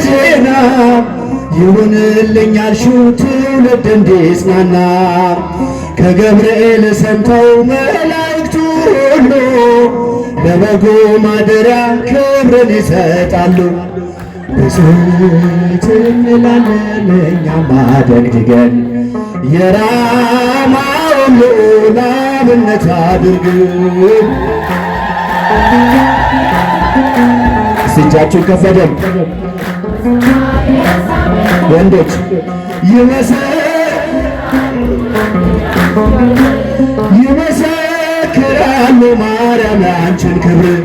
ዜና ይሁንልኝ ያልሽው ትውልድ እንዲጽናና ከገብርኤል ሰምተው መላእክቱ ሁሉ ለበጉ ማደሪያ ክብርን ይሰጣሉ። ብፅዕት እንላለን እኛም አደግድገን የራማውን ልዑል አብነት አድርገን። እጃችሁን ከፍ አድርጉ ወንዶች። ይመሰክራሉ ማርያም ያንቺን ክብር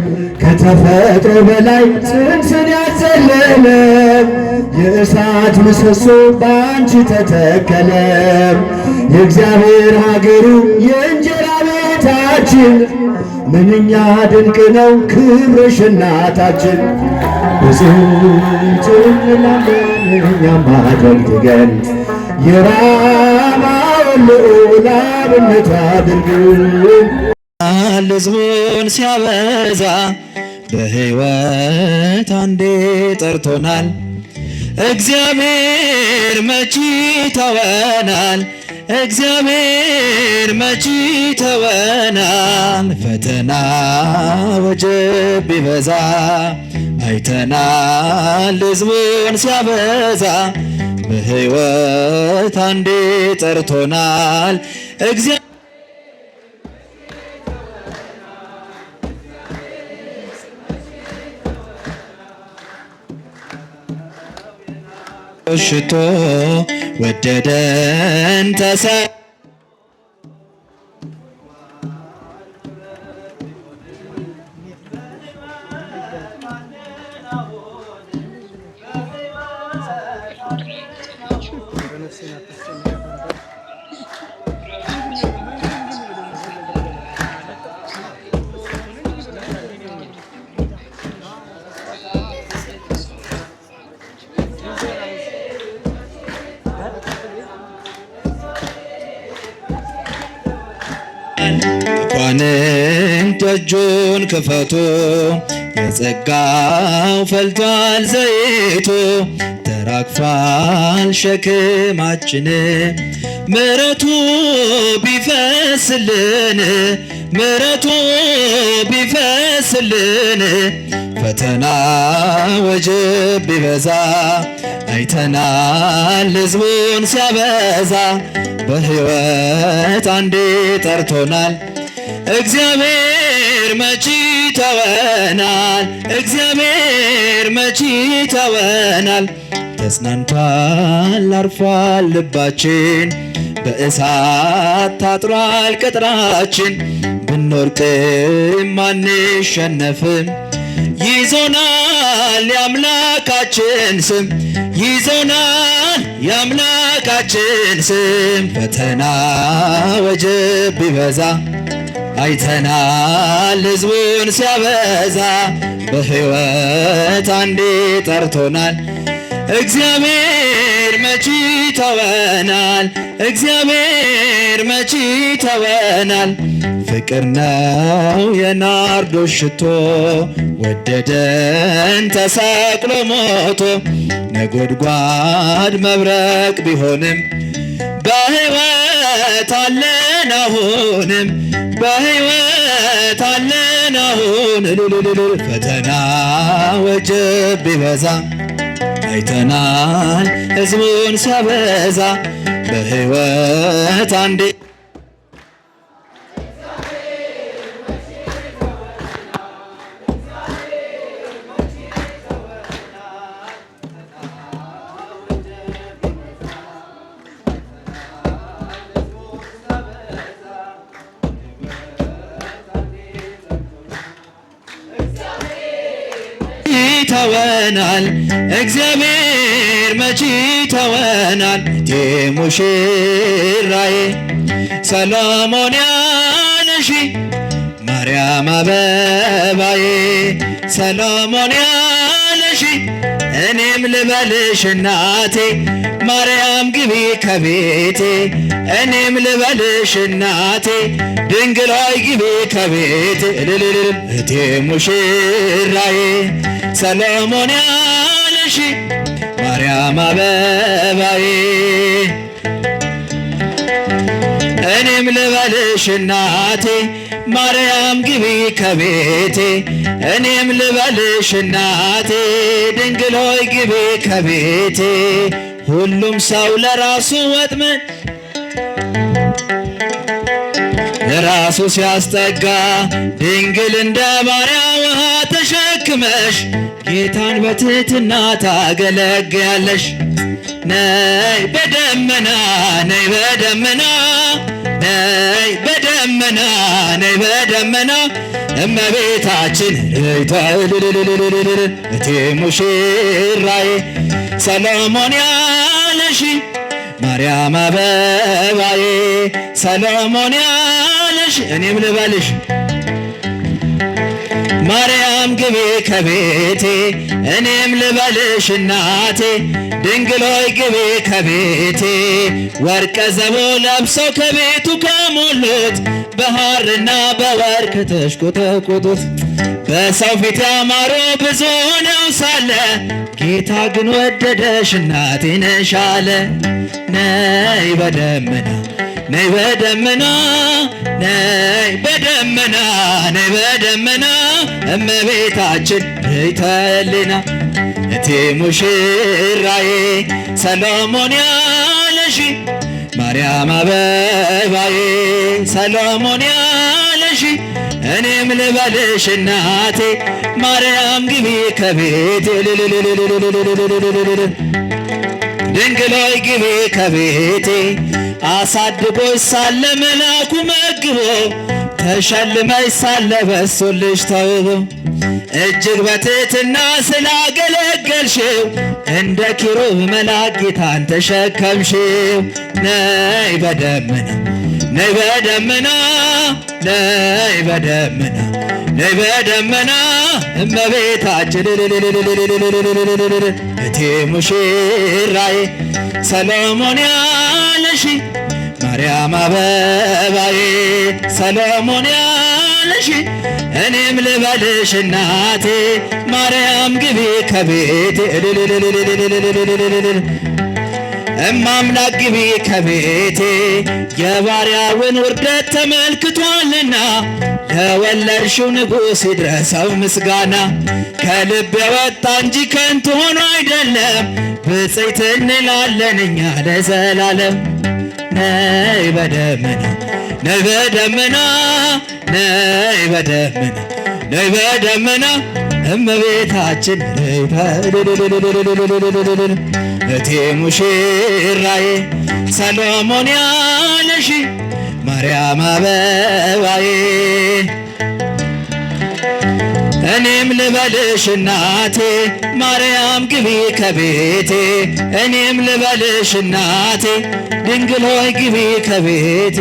ከተፈጥሮ በላይ ጽንስን ያዘለለ የእሳት ምሰሶ በአንቺ ተተከለ። የእግዚአብሔር ሀገሩ የእንጀራ ቤታችን ምንኛ ድንቅ ነው ክብርሽ እናታችን። ብፅዕት እንላለን እኛም አደግድገን የራማውን ልዑል አብነት አድርገን። ሕዝቡን ሲያበዛ በሕይወት አንዴ ጠርቶናል። እግዚአብሔር መቼ ተወናል? እግዚአብሔር መቼ ተወናል? ፈተና ወጀብ ቢበዛ አይተናል ሕዝቡን ሲያበዛ በሕይወት አንዴ ጠርቶናል። ሽቶ ወደደን ተሰ መኳንንት ደጁን ክፈቱ፣ የጸጋው ፈልቷል ዘይቱ። ተራግፏል ሸክማችን ምሕረቱ ቢፈስልን ምሕረቱ ቢፈስልን። ፈተና ወጀብ ቢበዛ አይተናል ሕዝቡን ሲያበዛ በሕይወት አንዴ ጠርቶናል። እግዚአብሔር መቼ ተወናል? እግዚአብሔር መቼ ተወናል? ተጽናንቷል አርፏል ልባችን በእሳት ታጥሯል ቅጥራችን። ብንወድቅም አንሸነፍም ይዞናል የአምላካችን ስም ይዞናል የአምላካችን ስም። ፈተና ወጀብ ቢበዛ አይተናል ሕዝቡን ሲያበዛ በሕይወት አንዴ ጠርቶናል። እግዚአብሔር መቼ ተወናል? እግዚአብሔር መቼ ተወናል? ፍቅር ነው የናርዶስ ሽቶ ወደደን ተሰቅሎ ሞቶ። ነጎድጓድ መብረቅ ቢሆንም በሕይወት አለን አሁንም በሕይወት አለን አሁን። ፈተና ወጀብ ቢበዛ አይተናል ሕዝቡን ሲያበዛ በሕይወት አንዴ ተወናል። እግዚአብሔር መቼ ተወናል? ሙሽራዬ ሰሎሞን ያነሺ ማርያም አበባዬ ሰሎሞን ያነሺ እኔም ልበልሽ እናቴ ማርያም ግቢ ከቤቴ እኔም ልበልሽ እናቴ ድንግል ሆይ ግቢ ከቤቴ። እቴ ሙሽራዬ ሰሎሞን ያነሺ ማርያም አበባዬ እኔም ልበልሽ እናቴ ማርያም ግቢ ከቤቴ እኔም ልበልሽ እናቴ ድንግል ሆይ ግቢ ከቤቴ ሁሉም ሰው ለራሱ ወጥመድ ለራሱ ሲያስጠጋ ድንግል እንደ ማርያም ውሃ ተሸክመሽ ጌታን በትሕትና ታገለግያለሽ። ነይ በደመና ነይ በደመና ነይ በደመና ነይ በደመና እመቤታችን እቴ ሙሽራዬ ሰሎሞን ያለሽ ማርያም አበባዬ ሰሎሞን ያለሽ እኔም ልበልሽ ማርያም ግቢ ከቤቴ እኔም ልበልሽ እናቴ ድንግል ሆይ ግቢ ከቤቴ ወርቀ ዘቦ ለብሰው ከቤቱ ከሞሉት በሐርና በወርቅ ተሽቆጠቆጡት በሰው ፊት ያማሩ ብዙ ሆነው ሳለ ጌታ ግን ወደደሽ እናቴ ነሽ አለ። ነይ በደመና ነይ በደመና ነይ በደመና ነይ በደመና እመቤታችን እይተልና እቴ ሙሽራዬ ሰሎሞን ያለሽ ማርያም አበባዬ ሰሎሞን ያለሽ እኔም ልበልሽ እናቴ ማርያም ግቢ ከቤቴ ድንግል ሆይ ግቢ ከቤቴ አሳድጎሽ ሳለ መልአኩ መግቦ ተሸልመሽ ሳለ በሶልሽ ተውቦ እጅግ በትሕትና ስላገለገልሽው እንደ ኪሩብ መልአክ ጌታን ተሸከምሽው። ነይ በደመና ነይ በደመና ነይ በደመና ነይ በደመና እመቤታችን እቴ ሙሽራዬ ሰሎሞን ያለሽ ማርያም አበባዬ ሰሎሞን ያለሽ እኔም ልበልሽ እናቴ ማርያም ግቢ ከቤቴ እማምላክ ግቢ ከቤቴ የባሪያውን ውርደት ተመልክቷልና ለወለድሽው ንጉሥ ይድረሰው ምስጋና ከልብ የወጣ እንጂ ከንቱ ሆኖ አይደለም ብፅዕት እንላለን እኛ ለዘላለም። ነይ በደመና ነይ በደመና ነይ በደመና ነይ በደመና እመቤታችን እቴ ሙሽራዬ ሰሎሞን ያለሽ ማርያም አበባዬ እኔም ልበልሽ እናቴ ማርያም ግቢ ከቤቴ እኔም ልበልሽ እናቴ ድንግል ሆይ ግቢ ከቤቴ